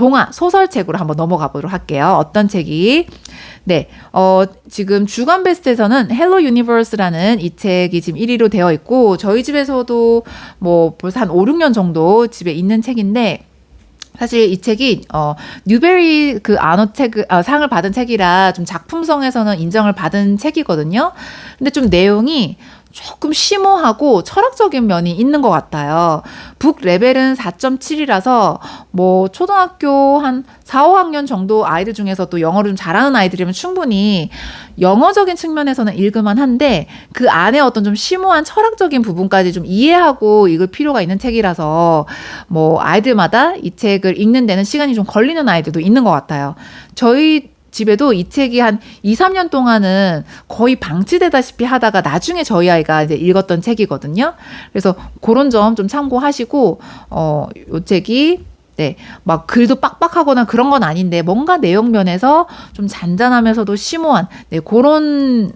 동화 소설책으로 한번 넘어가 보도록 할게요. 어떤 책이? 네, 지금 주간 베스트에서는 헬로 유니버스라는 이 책이 지금 1위로 되어 있고, 저희 집에서도 뭐 벌써 한 5, 6년 정도 집에 있는 책인데, 사실 이 책이 뉴베리 그 아너 책 상을 받은 책이라 좀 작품성에서는 인정을 받은 책이거든요. 근데 좀 내용이 조금 심오하고 철학적인 면이 있는 것 같아요. 북 레벨은 4.7이라서 뭐 초등학교 한 4, 5학년 정도 아이들 중에서 또 영어를 좀 잘하는 아이들이면 충분히 영어적인 측면에서는 읽을만 한데, 그 안에 어떤 좀 심오한 철학적인 부분까지 좀 이해하고 읽을 필요가 있는 책이라서 뭐 아이들마다 이 책을 읽는 데는 시간이 좀 걸리는 아이들도 있는 것 같아요. 저희 집에도 이 책이 한 2, 3년 동안은 거의 방치되다시피 하다가 나중에 저희 아이가 이제 읽었던 책이거든요. 그래서 그런 점 좀 참고하시고, 이 책이 네, 막 글도 빡빡하거나 그런 건 아닌데 뭔가 내용 면에서 좀 잔잔하면서도 심오한 그런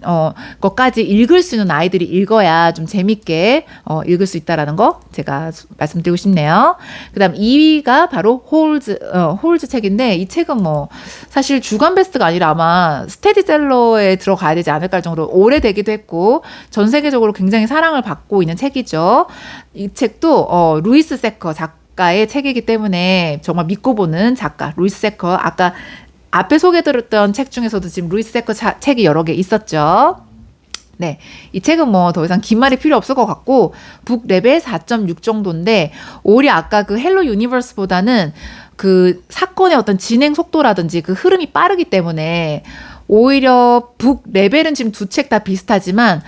것까지 읽을 수 있는 아이들이 읽어야 좀 재밌게 읽을 수 있다라는 거 제가 말씀드리고 싶네요. 그다음 2위가 바로 홀즈 책인데, 이 책은 뭐 사실 주간 베스트가 아니라 아마 스테디셀러에 들어가야 되지 않을까 할 정도로 오래되기도 했고 전 세계적으로 굉장히 사랑을 받고 있는 책이죠. 이 책도 루이스 세커 작가의 책이기 때문에 정말 믿고 보는 작가 루이스 세커, 아까 앞에 소개드렸던 책 중에서도 지금 루이스 세커 책이 여러 개 있었죠. 네, 이 책은 뭐 더 이상 긴 말이 필요 없을 것 같고 북 레벨 4.6 정도인데, 오히려 아까 그 헬로 유니버스보다는 그 사건의 어떤 진행 속도라든지 그 흐름이 빠르기 때문에 오히려 북 레벨은 지금 두 책 다 비슷하지만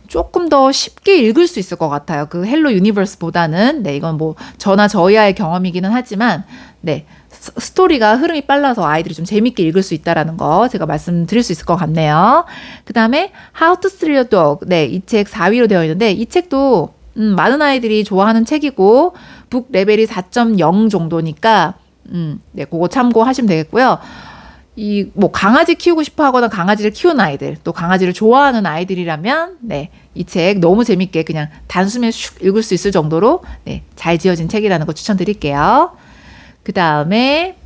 조금 더 쉽게 읽을 수 있을 것 같아요. 그 헬로 유니버스보다는. 네, 이건 뭐 저나 저희와의 경험이기는 하지만 네, 스토리가 흐름이 빨라서 아이들이 좀 재밌게 읽을 수 있다라는 거 제가 말씀드릴 수 있을 것 같네요. 그 다음에 How to Thrill a Dog. 네, 이 책 4위로 되어 있는데, 이 책도 많은 아이들이 좋아하는 책이고 북 레벨이 4.0 정도니까 네, 그거 참고하시면 되겠고요. 이 뭐 강아지 키우고 싶어 하거나 강아지를 키우는 아이들, 또 강아지를 좋아하는 아이들이라면 네, 이 책 너무 재밌게 그냥 단숨에 슉 읽을 수 있을 정도로 네, 잘 지어진 책이라는 거 추천드릴게요. 그 다음에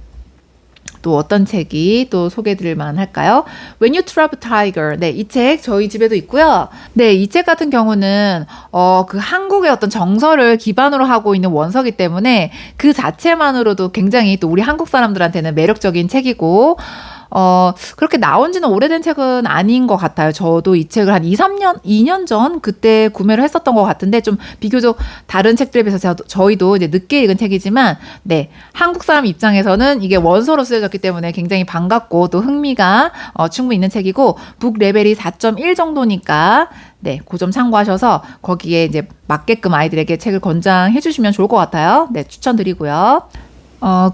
또 어떤 책이 또 소개해드릴 만할까요? When You Trap a Tiger. 네, 이 책 저희 집에도 있고요. 네, 이 책 같은 경우는 그 한국의 어떤 정서를 기반으로 하고 있는 원서기 때문에 그 자체만으로도 굉장히 또 우리 한국 사람들한테는 매력적인 책이고, 그렇게 나온 지는 오래된 책은 아닌 것 같아요. 저도 이 책을 한 2년 전 그때 구매를 했었던 것 같은데, 좀 비교적 다른 책들에 비해서 저희도 이제 늦게 읽은 책이지만, 네, 한국 사람 입장에서는 이게 원서로 쓰여졌기 때문에 굉장히 반갑고 또 흥미가 충분히 있는 책이고, 북 레벨이 4.1 정도니까, 네, 그 점 참고하셔서 거기에 이제 맞게끔 아이들에게 책을 권장해 주시면 좋을 것 같아요. 네, 추천드리고요.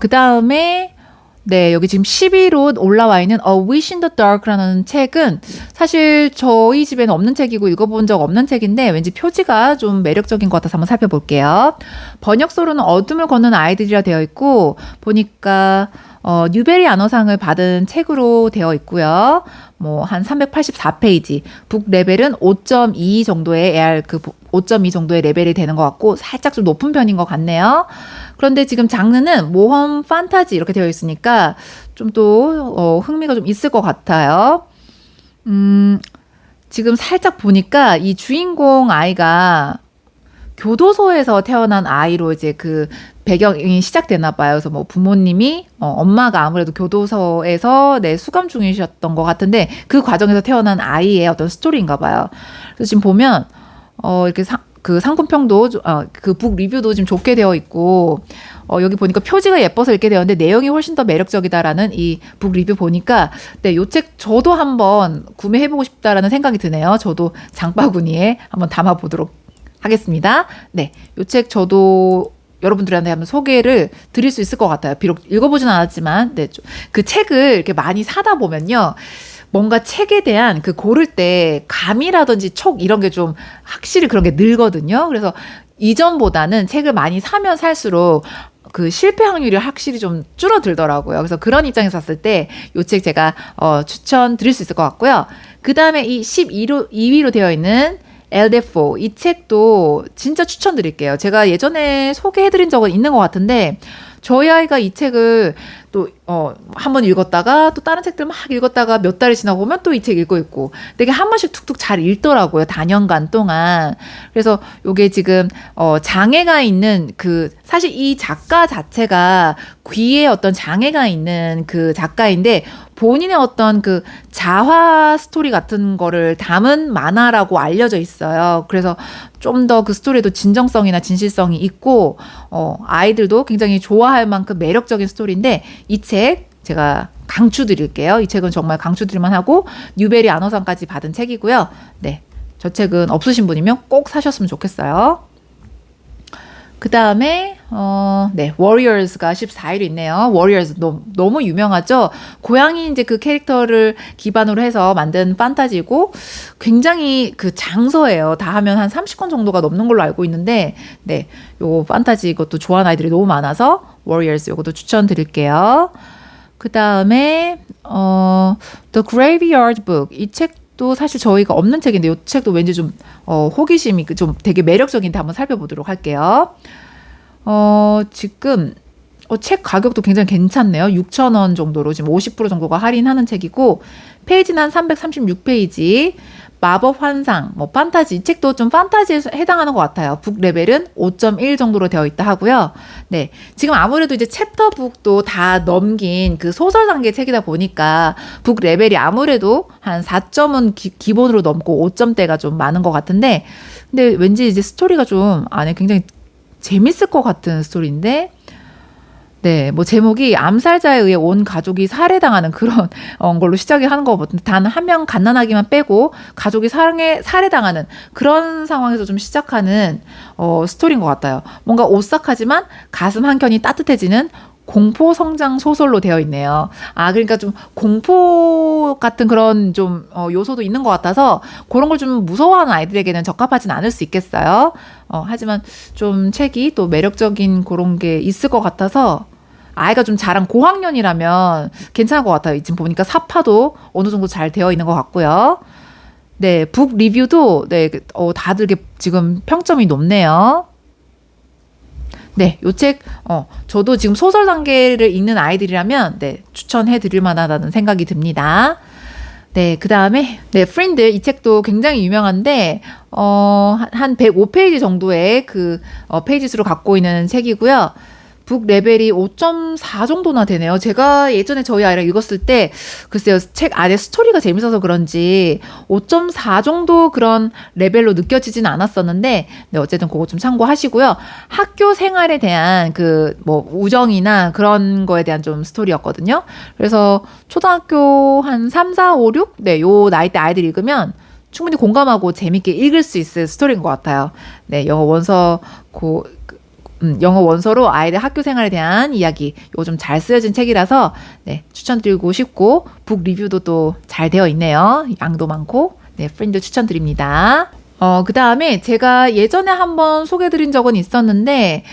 그 다음에 네, 여기 지금 10위로 올라와 있는 A Wish in the Dark라는 책은 사실 저희 집에는 없는 책이고 읽어본 적 없는 책인데, 왠지 표지가 좀 매력적인 것 같아서 한번 살펴볼게요. 번역서로는 어둠을 걷는 아이들이라 되어 있고, 보니까 뉴베리 아너상을 받은 책으로 되어 있고요. 뭐 한 384페이지, 북 레벨은 5.2 정도의 AR 5.2 정도의 레벨이 되는 것 같고 살짝 좀 높은 편인 것 같네요. 그런데 지금 장르는 모험 판타지 이렇게 되어 있으니까 좀 또 흥미가 좀 있을 것 같아요. 지금 살짝 보니까 이 주인공 아이가 교도소에서 태어난 아이로 이제 그 배경이 시작되나 봐요. 그래서 뭐 부모님이 엄마가 아무래도 교도소에서 수감 중이셨던 것 같은데 그 과정에서 태어난 아이의 어떤 스토리인가 봐요. 그래서 지금 보면 이렇게 그 상품평도 그 북 리뷰도 지금 좋게 되어 있고, 여기 보니까 표지가 예뻐서 읽게 되었는데 내용이 훨씬 더 매력적이다라는 이 북 리뷰 보니까 네, 요 책 저도 한번 구매해보고 싶다라는 생각이 드네요. 저도 장바구니에 한번 담아보도록 하겠습니다. 네, 요 책 저도 여러분들한테 한번 소개를 드릴 수 있을 것 같아요. 비록 읽어보진 않았지만, 네, 그 책을 이렇게 많이 사다 보면요, 뭔가 책에 대한 그 고를 때 감이라든지 촉 이런 게 좀 확실히 그런 게 늘거든요. 그래서 이전보다는 책을 많이 사면 살수록 그 실패 확률이 확실히 좀 줄어들더라고요. 그래서 그런 입장에서 봤을 때 이 책 제가 추천드릴 수 있을 것 같고요. 그 다음에 이 2위로 되어 있는 엘데포, 이 책도 진짜 추천드릴게요. 제가 예전에 소개해드린 적은 있는 것 같은데 저희 아이가 이 책을 또, 한 번 읽었다가 또 다른 책들 막 읽었다가 몇 달이 지나고 보면 또 이 책 읽고 있고 되게 한 번씩 툭툭 잘 읽더라고요. 다년간 동안. 그래서 요게 지금, 장애가 있는 사실 이 작가 자체가 귀에 어떤 장애가 있는 그 작가인데 본인의 어떤 그 자화 스토리 같은 거를 담은 만화라고 알려져 있어요. 그래서 좀 더 그 스토리에도 진정성이나 진실성이 있고, 아이들도 굉장히 좋아할 만큼 매력적인 스토리인데, 이 책 제가 강추드릴게요. 이 책은 정말 강추드릴만 하고, 뉴베리 안호상까지 받은 책이고요. 네. 저 책은 없으신 분이면 꼭 사셨으면 좋겠어요. 그 다음에, 네, 워리어스가 14위로 있네요. 워리어스 너무 유명하죠? 고양이 이제 그 캐릭터를 기반으로 해서 만든 판타지고, 굉장히 그 장서예요. 다 하면 한 30권 정도가 넘는 걸로 알고 있는데, 네, 요 판타지 이것도 좋아하는 아이들이 너무 많아서, 워리어스 요것도 추천드릴게요. 그 다음에, The Graveyard Book. 이 책도 사실 저희가 없는 책인데 이 책도 왠지 좀 호기심이 좀 되게 매력적인데 한번 살펴보도록 할게요. 지금 책 가격도 굉장히 괜찮네요. 6,000원 정도로 지금 50% 정도가 할인하는 책이고 페이지는 한 336페이지. 마법 환상, 뭐 판타지, 이 책도 좀 판타지에 해당하는 것 같아요. 북 레벨은 5.1 정도로 되어 있다 하고요. 네, 지금 아무래도 이제 챕터 북도 다 넘긴 그 소설 단계 책이다 보니까 북 레벨이 아무래도 한 4점은 기본으로 넘고 5점대가 좀 많은 것 같은데, 근데 왠지 이제 스토리가 좀 안에 굉장히 재밌을 것 같은 스토리인데. 네, 뭐 제목이 암살자에 의해 온 가족이 살해당하는 그런 걸로 시작이 하는 거 같은데 단 한 명 갓난아기만 빼고 가족이 살해당하는 그런 상황에서 좀 시작하는 스토리인 것 같아요. 뭔가 오싹하지만 가슴 한켠이 따뜻해지는 공포 성장 소설로 되어 있네요. 그러니까 좀 공포 같은 그런 좀 요소도 있는 것 같아서 그런 걸 좀 무서워하는 아이들에게는 적합하진 않을 수 있겠어요. 하지만 좀 책이 또 매력적인 그런 게 있을 것 같아서 아이가 좀 자란 고학년이라면 괜찮을 것 같아요. 지금 보니까 사파도 어느 정도 잘 되어 있는 것 같고요. 네, 북 리뷰도 네, 다들 지금 평점이 높네요. 네, 요 책, 저도 지금 소설 단계를 읽는 아이들이라면, 네, 추천해 드릴 만하다는 생각이 듭니다. 네, 그 다음에, 네, 프렌드, 이 책도 굉장히 유명한데, 한 105페이지 정도의 페이지 수를 갖고 있는 책이고요. 북 레벨이 5.4 정도나 되네요. 제가 예전에 저희 아이랑 읽었을 때 글쎄요, 책 안에 스토리가 재밌어서 그런지 5.4 정도 그런 레벨로 느껴지진 않았었는데, 네, 어쨌든 그거 좀 참고하시고요. 학교 생활에 대한 뭐 우정이나 그런 거에 대한 좀 스토리였거든요. 그래서 초등학교 한 3, 4, 5, 6? 네, 요 나이 때 아이들 읽으면 충분히 공감하고 재밌게 읽을 수 있을 스토리인 것 같아요. 네, 영어 원서로 아이들 학교 생활에 대한 이야기, 요즘 잘 쓰여진 책이라서 네, 추천드리고 싶고 북 리뷰도 또 잘 되어 있네요. 양도 많고. 네, 프렌드 추천드립니다. 그 다음에 제가 예전에 한번 소개해드린 적은 있었는데,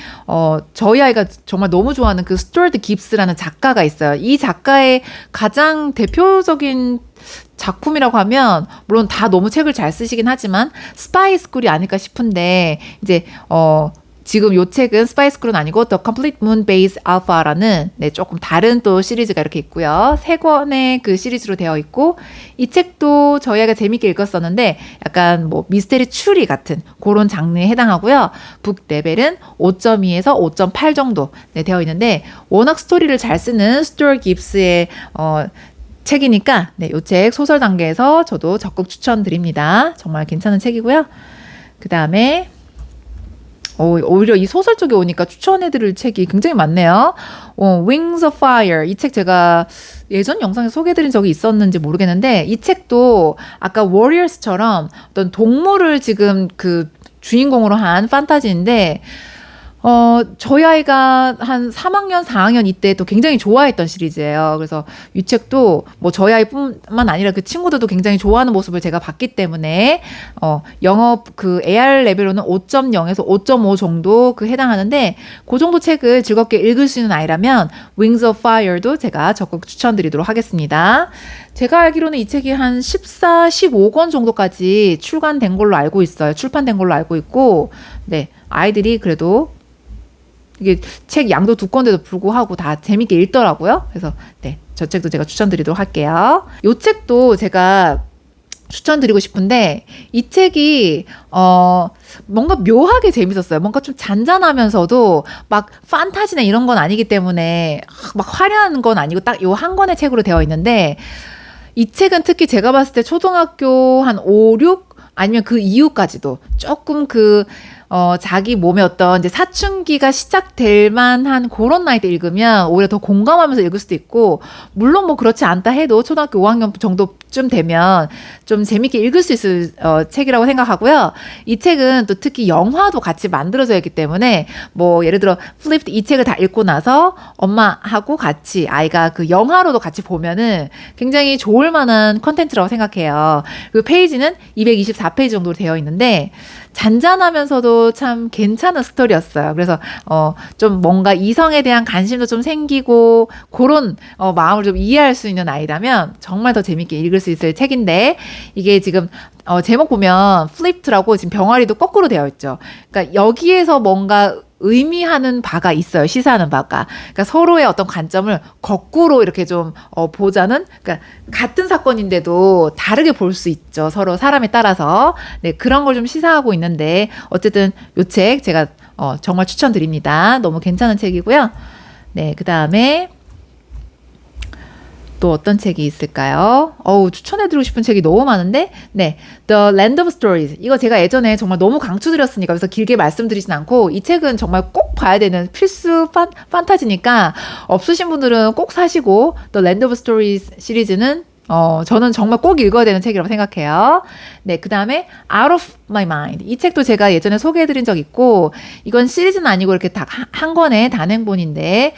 저희 아이가 정말 너무 좋아하는 그 스튜어트 깁스라는 작가가 있어요. 이 작가의 가장 대표적인 작품이라고 하면, 물론 다 너무 책을 잘 쓰시긴 하지만, 스파이 스쿨이 아닐까 싶은데, 이제, 지금 요 책은 스파이 스쿨은 아니고 The Complete Moon Base Alpha라는 네, 조금 다른 또 시리즈가 이렇게 있고요. 3권의 그 시리즈로 되어 있고 이 책도 저희 아이가 재밌게 읽었었는데 약간 뭐 미스테리 추리 같은 그런 장르에 해당하고요. 북 레벨은 5.2에서 5.8 정도 네, 되어 있는데 워낙 스토리를 잘 쓰는 스튜어트 깁스의 책이니까 네, 요 책 소설 단계에서 저도 적극 추천드립니다. 정말 괜찮은 책이고요. 그 다음에 오히려 이 소설 쪽에 오니까 추천해드릴 책이 굉장히 많네요. Wings of Fire. 이 책 제가 예전 영상에 소개해드린 적이 있었는지 모르겠는데, 이 책도 아까 Warriors처럼 어떤 동물을 지금 주인공으로 한 판타지인데, 저희 아이가 한 3학년, 4학년 이때 또 굉장히 좋아했던 시리즈예요. 그래서 이 책도 뭐 저희 아이뿐만 아니라 그 친구들도 굉장히 좋아하는 모습을 제가 봤기 때문에, 영어 AR 레벨로는 5.0에서 5.5 정도 해당하는데, 그 정도 책을 즐겁게 읽을 수 있는 아이라면, Wings of Fire도 제가 적극 추천드리도록 하겠습니다. 제가 알기로는 이 책이 한 14, 15권 정도까지 출판된 걸로 알고 있고, 네, 아이들이 그래도 이게 책 양도 두꺼운데도 불구하고 다 재밌게 읽더라고요. 그래서 네, 저 책도 제가 추천드리도록 할게요. 이 책도 제가 추천드리고 싶은데 이 책이 뭔가 묘하게 재밌었어요. 뭔가 좀 잔잔하면서도 막 판타지나 이런 건 아니기 때문에 막 화려한 건 아니고 딱 요 한 권의 책으로 되어 있는데 이 책은 특히 제가 봤을 때 초등학교 한 5, 6 아니면 그 이후까지도 조금 자기 몸에 어떤 이제 사춘기가 시작될 만한 그런 나이 때 읽으면 오히려 더 공감하면서 읽을 수도 있고, 물론 뭐 그렇지 않다 해도 초등학교 5학년 정도쯤 되면 좀 재밌게 읽을 수 있을 책이라고 생각하고요. 이 책은 또 특히 영화도 같이 만들어져 있기 때문에 뭐 예를 들어 플립드 이 책을 다 읽고 나서 엄마하고 같이 아이가 그 영화로도 같이 보면은 굉장히 좋을 만한 컨텐츠라고 생각해요. 그 페이지는 224페이지 정도로 되어 있는데 잔잔하면서도 참 괜찮은 스토리였어요. 그래서 좀 뭔가 이성에 대한 관심도 좀 생기고 그런 마음을 좀 이해할 수 있는 아이라면 정말 더 재밌게 읽을 수 있을 책인데, 이게 지금 제목 보면 플립트라고 지금 병아리도 거꾸로 되어 있죠. 그러니까 여기에서 뭔가 의미하는 바가 있어요. 시사하는 바가. 그러니까 서로의 어떤 관점을 거꾸로 이렇게 좀 보자는, 그러니까 같은 사건인데도 다르게 볼 수 있죠. 서로 사람에 따라서. 네, 그런 걸 좀 시사하고 있는데 어쨌든 요 책 제가 정말 추천드립니다. 너무 괜찮은 책이고요. 네, 그다음에 또 어떤 책이 있을까요? 추천해드리고 싶은 책이 너무 많은데, 네, The Land of Stories. 이거 제가 예전에 정말 너무 강추드렸으니까 그래서 길게 말씀드리진 않고, 이 책은 정말 꼭 봐야 되는 필수 판타지니까 없으신 분들은 꼭 사시고, The Land of Stories 시리즈는 저는 정말 꼭 읽어야 되는 책이라고 생각해요. 네, 그 다음에 Out of My Mind. 이 책도 제가 예전에 소개해드린 적 있고, 이건 시리즈는 아니고 이렇게 딱 한 권의 단행본인데,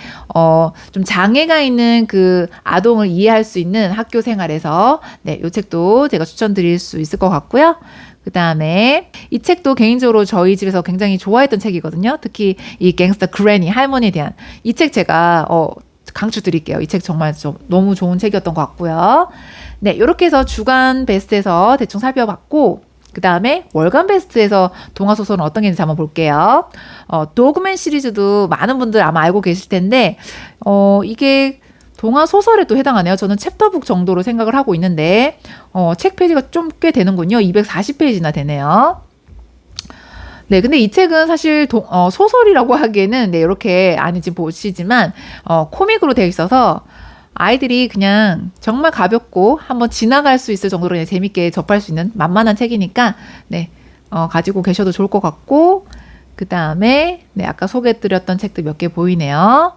좀 장애가 있는 그 아동을 이해할 수 있는 학교 생활에서, 네, 이 책도 제가 추천드릴 수 있을 것 같고요. 그 다음에 이 책도 개인적으로 저희 집에서 굉장히 좋아했던 책이거든요. 특히 이 갱스터 그래니, 할머니에 대한 이 책 제가 강추 드릴게요. 이 책 정말 너무 좋은 책이었던 것 같고요. 네, 이렇게 해서 주간 베스트에서 대충 살펴봤고, 그 다음에 월간 베스트에서 동화소설은 어떤 게 있는지 한번 볼게요. 도그맨 시리즈도 많은 분들 아마 알고 계실 텐데, 이게 동화소설에 또 해당하네요. 저는 챕터북 정도로 생각을 하고 있는데, 책 페이지가 좀 꽤 되는군요. 240페이지나 되네요. 네, 근데 이 책은 사실 소설이라고 하기에는, 네, 이렇게 지금 보시지만 코믹으로 되어 있어서 아이들이 그냥 정말 가볍고 한번 지나갈 수 있을 정도로 그냥 재밌게 접할 수 있는 만만한 책이니까, 네, 가지고 계셔도 좋을 것 같고, 그 다음에 네, 아까 소개해드렸던 책들 몇 개 보이네요.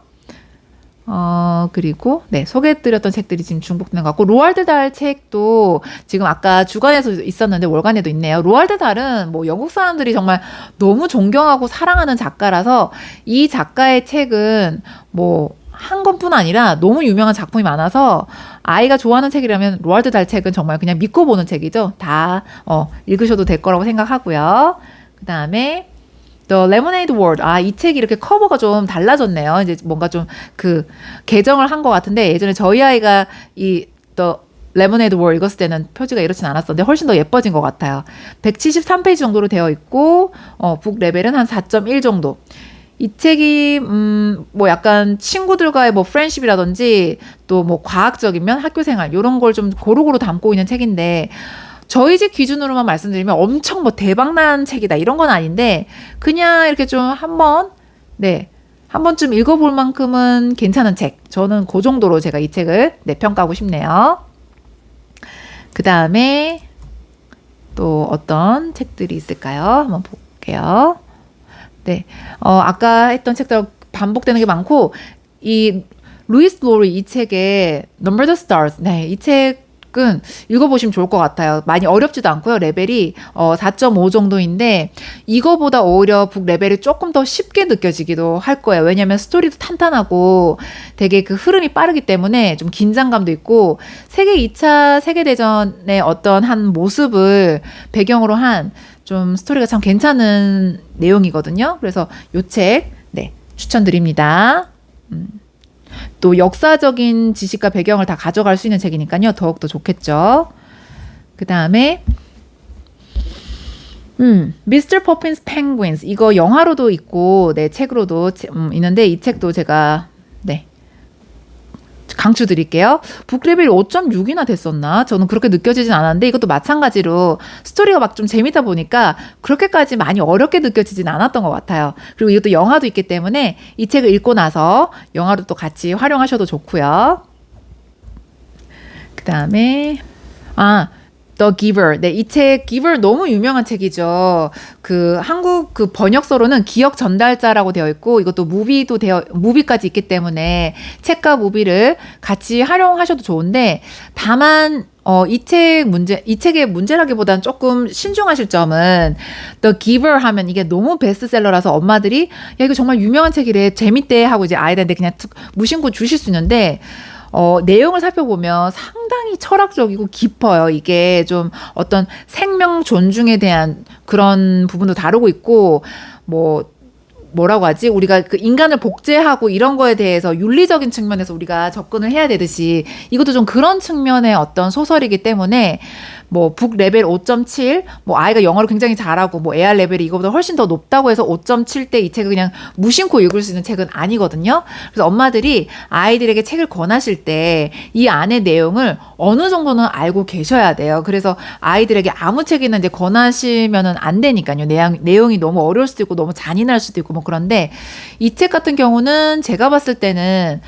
그리고 네, 소개해드렸던 책들이 지금 중복되는 것 같고, 로알드 달의 책도 지금 아까 주간에서 있었는데 월간에도 있네요. 로알드 달은 뭐 영국 사람들이 정말 너무 존경하고 사랑하는 작가라서 이 작가의 책은 뭐 한 권뿐 아니라 너무 유명한 작품이 많아서 아이가 좋아하는 책이라면 로알드 달 책은 정말 그냥 믿고 보는 책이죠. 다 읽으셔도 될 거라고 생각하고요. 그 다음에 The Lemonade World. 이 책이 이렇게 커버가 좀 달라졌네요. 이제 뭔가 좀 개정을 한 것 같은데, 예전에 저희 아이가 이 The Lemonade World 읽었을 때는 표지가 이렇진 않았었는데 훨씬 더 예뻐진 것 같아요. 173페이지 정도로 되어 있고, 북 레벨은 한 4.1 정도. 이 책이 뭐 약간 친구들과의 뭐 프렌십이라든지 또 뭐 과학적인 면, 학교 생활 이런 걸 좀 고루고루 담고 있는 책인데, 저희 집 기준으로만 말씀드리면 엄청 뭐 대박난 책이다 이런 건 아닌데, 그냥 이렇게 좀 한 번쯤 읽어볼 만큼은 괜찮은 책. 저는 그 정도로 제가 이 책을 평가하고 싶네요. 그 다음에 또 어떤 책들이 있을까요? 한번 볼게요. 네, 아까 했던 책들 반복되는 게 많고, 이 루이스 로리 이 책의 Number the Stars. 네, 이 책은 읽어보시면 좋을 것 같아요. 많이 어렵지도 않고요. 레벨이 4.5 정도인데 이거보다 오히려 북 레벨이 조금 더 쉽게 느껴지기도 할 거예요. 왜냐하면 스토리도 탄탄하고 되게 그 흐름이 빠르기 때문에 좀 긴장감도 있고, 세계 2차 세계대전의 어떤 한 모습을 배경으로 한 좀 스토리가 참 괜찮은 내용이거든요. 그래서 요 책 추천드립니다. 또 역사적인 지식과 배경을 다 가져갈 수 있는 책이니까요. 더욱더 좋겠죠. 그 다음에 미스터 퍼핀스 펭귄스 이거 영화로도 있고 네 책으로도 있는데 이 책도 제가 네 강추드릴게요. 북레벨이 5.6이나 됐었나? 저는 그렇게 느껴지진 않았는데 이것도 마찬가지로 스토리가 막 좀 재밌다 보니까 그렇게까지 많이 어렵게 느껴지진 않았던 것 같아요. 그리고 이것도 영화도 있기 때문에 이 책을 읽고 나서 영화로 또 같이 활용하셔도 좋고요. 그 다음에 The Giver. 네, 이 책 Giver 너무 유명한 책이죠. 그 한국 그 번역서로는 기억 전달자라고 되어 있고 이것도 무비까지 있기 때문에 책과 무비를 같이 활용하셔도 좋은데 다만 이 책의 문제라기보다는 조금 신중하실 점은 The Giver 하면 이게 너무 베스트셀러라서 엄마들이 야 이거 정말 유명한 책이래 재밌대 하고 이제 아이들한테 그냥 무심코 주실 수 있는데 내용을 살펴보면 상당히 철학적이고 깊어요. 이게 좀 어떤 생명 존중에 대한 그런 부분도 다루고 있고, 뭐라고 하지? 우리가 그 인간을 복제하고 이런 거에 대해서 윤리적인 측면에서 우리가 접근을 해야 되듯이 이것도 좀 그런 측면의 어떤 소설이기 때문에 북 레벨 5.7, 아이가 영어를 굉장히 잘하고 AR 레벨이 이거보다 훨씬 더 높다고 해서 5.7대 이 책을 그냥 무심코 읽을 수 있는 책은 아니거든요. 그래서 엄마들이 아이들에게 책을 권하실 때 이 안의 내용을 어느 정도는 알고 계셔야 돼요. 그래서 아이들에게 아무 책이나 이제 권하시면은 안 되니까요. 내용이 너무 어려울 수도 있고 너무 잔인할 수도 있고 그런데 이 책 같은 경우는 제가 봤을 때는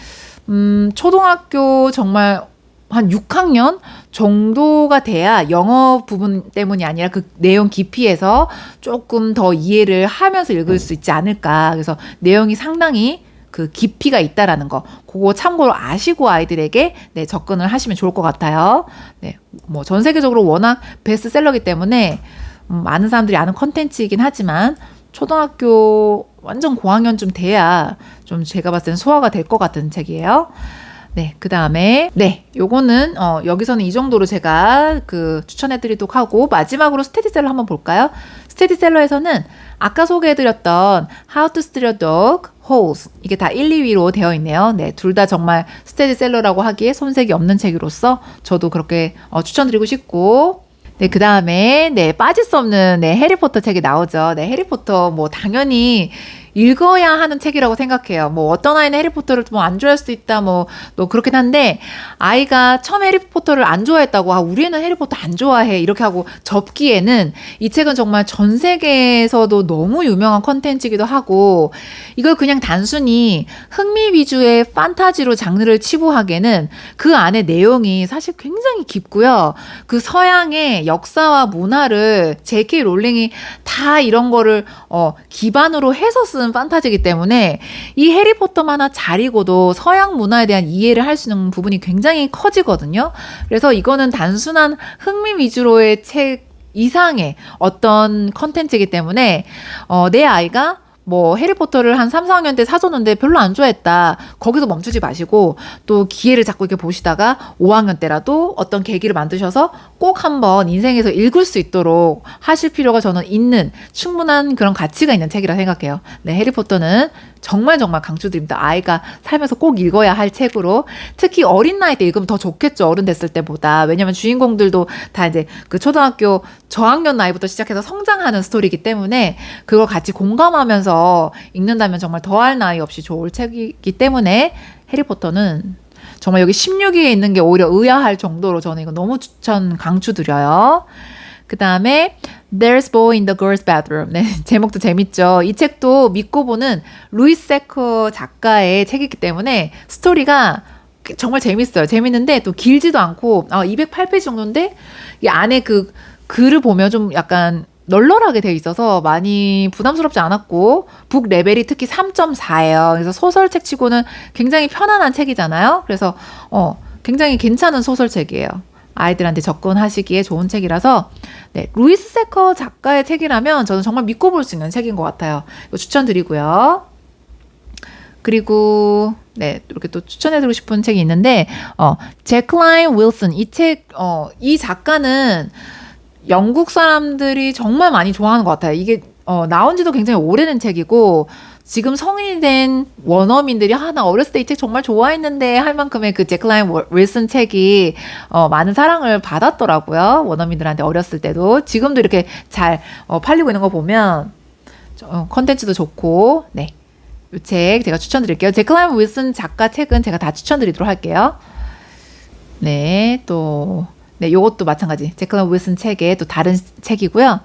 초등학교 정말 한 6학년 정도가 돼야 영어 부분 때문이 아니라 그 내용 깊이에서 조금 더 이해를 하면서 읽을 수 있지 않을까. 그래서 내용이 상당히 그 깊이가 있다라는 거, 그거 참고로 아시고 아이들에게 접근을 하시면 좋을 것 같아요. 네, 전 세계적으로 워낙 베스트셀러이기 때문에 많은 사람들이 아는 컨텐츠이긴 하지만 초등학교 완전 고학년쯤 돼야 좀 제가 봤을 때는 소화가 될 것 같은 책이에요. 네, 그 다음에, 요거는, 여기서는 이 정도로 제가 추천해드리도록 하고, 마지막으로 스테디셀러 한번 볼까요? 스테디셀러에서는 아까 소개해드렸던 How to Steer a Dog, Holes. 이게 다 1, 2위로 되어 있네요. 네, 둘 다 정말 스테디셀러라고 하기에 손색이 없는 책으로서 저도 그렇게 추천드리고 싶고, 네, 그 다음에, 빠질 수 없는, 해리포터 책이 나오죠. 네, 해리포터, 당연히, 읽어야 하는 책이라고 생각해요. 어떤 아이는 해리포터를 안 좋아할 수도 있다, 또 그렇긴 한데, 아이가 처음 해리포터를 안 좋아했다고, 우리 애는 해리포터 안 좋아해. 이렇게 하고 접기에는 이 책은 정말 전 세계에서도 너무 유명한 컨텐츠이기도 하고, 이걸 그냥 단순히 흥미 위주의 판타지로 장르를 치부하기에는 그 안에 내용이 사실 굉장히 깊고요. 그 서양의 역사와 문화를 J.K. 롤링이 다 이런 거를 기반으로 해서 쓴 판타지이기 때문에 이 해리포터만 하나 잘 읽어도 서양 문화에 대한 이해를 할 수 있는 부분이 굉장히 커지거든요. 그래서 이거는 단순한 흥미 위주로의 책 이상의 어떤 컨텐츠이기 때문에 내 아이가 해리포터를 한 3, 4학년 때 사줬는데 별로 안 좋아했다. 거기서 멈추지 마시고 또 기회를 자꾸 이렇게 보시다가 5학년 때라도 어떤 계기를 만드셔서 꼭 한번 인생에서 읽을 수 있도록 하실 필요가 저는 있는 충분한 그런 가치가 있는 책이라 생각해요. 네, 해리포터는 정말 강추드립니다. 아이가 살면서 꼭 읽어야 할 책으로 특히 어린 나이 때 읽으면 더 좋겠죠. 어른 됐을 때보다. 왜냐면 주인공들도 다 이제 그 초등학교 저학년 나이부터 시작해서 성장하는 스토리이기 때문에 그걸 같이 공감하면서 읽는다면 정말 더할 나위 없이 좋을 책이기 때문에 해리포터는 정말 여기 16위에 있는 게 오히려 의아할 정도로 저는 이거 너무 강추드려요. 그 다음에 There's Boy in the Girls' Bathroom. 네, 제목도 재밌죠. 이 책도 믿고 보는 루이스 세커 작가의 책이기 때문에 스토리가 정말 재밌어요. 재밌는데 또 길지도 않고 208페이지 정도인데 이 안에 그 글을 보면 좀 약간 널널하게 되어 있어서 많이 부담스럽지 않았고 북 레벨이 특히 3.4예요. 그래서 소설책 치고는 굉장히 편안한 책이잖아요. 그래서 굉장히 괜찮은 소설책이에요. 아이들한테 접근하시기에 좋은 책이라서 루이스 세커 작가의 책이라면 저는 정말 믿고 볼 수 있는 책인 것 같아요. 이거 추천드리고요. 그리고 이렇게 또 추천해드리고 싶은 책이 있는데 제클라인 윌슨 이 작가는 영국 사람들이 정말 많이 좋아하는 것 같아요. 이게 나온 지도 굉장히 오래된 책이고 지금 성인이 된 원어민들이 나 어렸을 때 이 책 정말 좋아했는데 할 만큼의 그 제클라인 윌슨 책이 많은 사랑을 받았더라고요. 원어민들한테 어렸을 때도. 지금도 이렇게 잘 팔리고 있는 거 보면 컨텐츠도 좋고 네. 이 책 제가 추천드릴게요. 제클라인 윌슨 작가 책은 제가 다 추천드리도록 할게요. 네, 또 네, 요것도 마찬가지. 제클라인 윌슨 책의 또 다른 책이고요.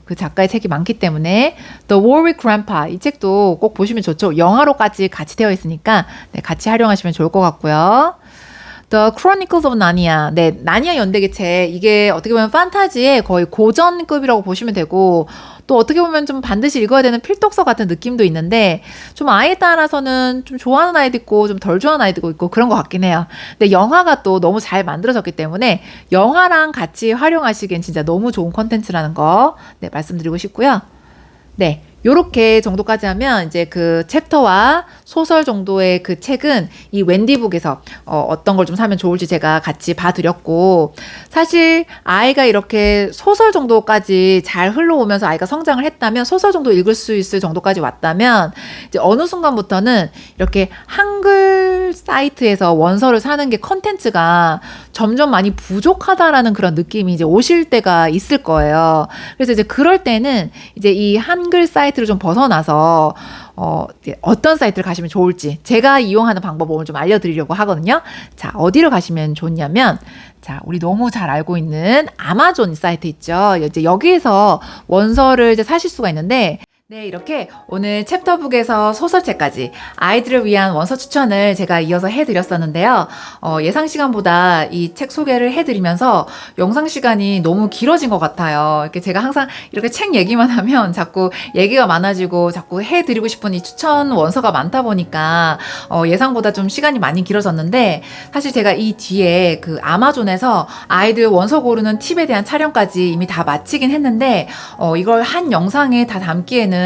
그 작가의 책이 많기 때문에 The Warwick Grandpa 이 책도 꼭 보시면 좋죠. 영화로까지 같이 되어 있으니까 네, 같이 활용하시면 좋을 것 같고요. The Chronicles of Narnia. 네, 나니아 연대기책. 이게 어떻게 보면 판타지의 거의 고전급이라고 보시면 되고 또 어떻게 보면 좀 반드시 읽어야 되는 필독서 같은 느낌도 있는데 좀 아이에 따라서는 좀 좋아하는 아이도 있고 좀 덜 좋아하는 아이도 있고 그런 것 같긴 해요. 근데 영화가 또 너무 잘 만들어졌기 때문에 영화랑 같이 활용하시기엔 진짜 너무 좋은 컨텐츠라는 거 네, 말씀드리고 싶고요. 네. 요렇게 정도까지 하면 이제 그 챕터와 소설 정도의 그 책은 이 웬디북에서 어떤 걸 좀 사면 좋을지 제가 같이 봐드렸고 사실 아이가 이렇게 소설 정도까지 잘 흘러오면서 아이가 성장을 했다면 소설 정도 읽을 수 있을 정도까지 왔다면 이제 어느 순간부터는 이렇게 한글 사이트에서 원서를 사는 게 컨텐츠가 점점 많이 부족하다라는 그런 느낌이 이제 오실 때가 있을 거예요. 그래서 이제 그럴 때는 이제 이 한글 사이트를 좀 벗어나서 어떤 사이트를 가시면 좋을지 제가 이용하는 방법을 좀 알려드리려고 하거든요. 자, 어디를 가시면 좋냐면 자, 우리 너무 잘 알고 있는 아마존 사이트 있죠. 이제 여기에서 원서를 이제 사실 수가 있는데 네, 이렇게 오늘 챕터북에서 소설책까지 아이들을 위한 원서 추천을 제가 이어서 해드렸었는데요. 예상 시간보다 이 책 소개를 해드리면서 영상 시간이 너무 길어진 것 같아요. 이렇게 제가 항상 이렇게 책 얘기만 하면 자꾸 얘기가 많아지고 자꾸 해드리고 싶은 이 추천 원서가 많다 보니까 예상보다 좀 시간이 많이 길어졌는데 사실 제가 이 뒤에 그 아마존에서 아이들 원서 고르는 팁에 대한 촬영까지 이미 다 마치긴 했는데 이걸 한 영상에 다 담기에는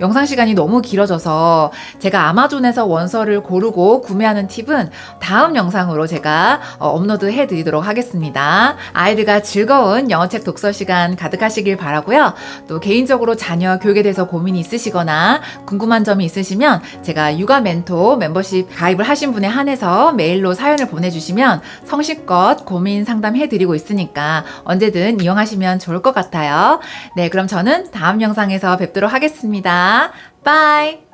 영상 시간이 너무 길어져서 제가 아마존에서 원서를 고르고 구매하는 팁은 다음 영상으로 제가 업로드 해드리도록 하겠습니다. 아이들과 즐거운 영어책 독서 시간 가득하시길 바라고요. 또 개인적으로 자녀 교육에 대해서 고민이 있으시거나 궁금한 점이 있으시면 제가 육아 멘토 멤버십 가입을 하신 분에 한해서 메일로 사연을 보내주시면 성실껏 고민 상담해드리고 있으니까 언제든 이용하시면 좋을 것 같아요. 네, 그럼 저는 다음 영상에서 뵙도록 하겠습니다. 바이!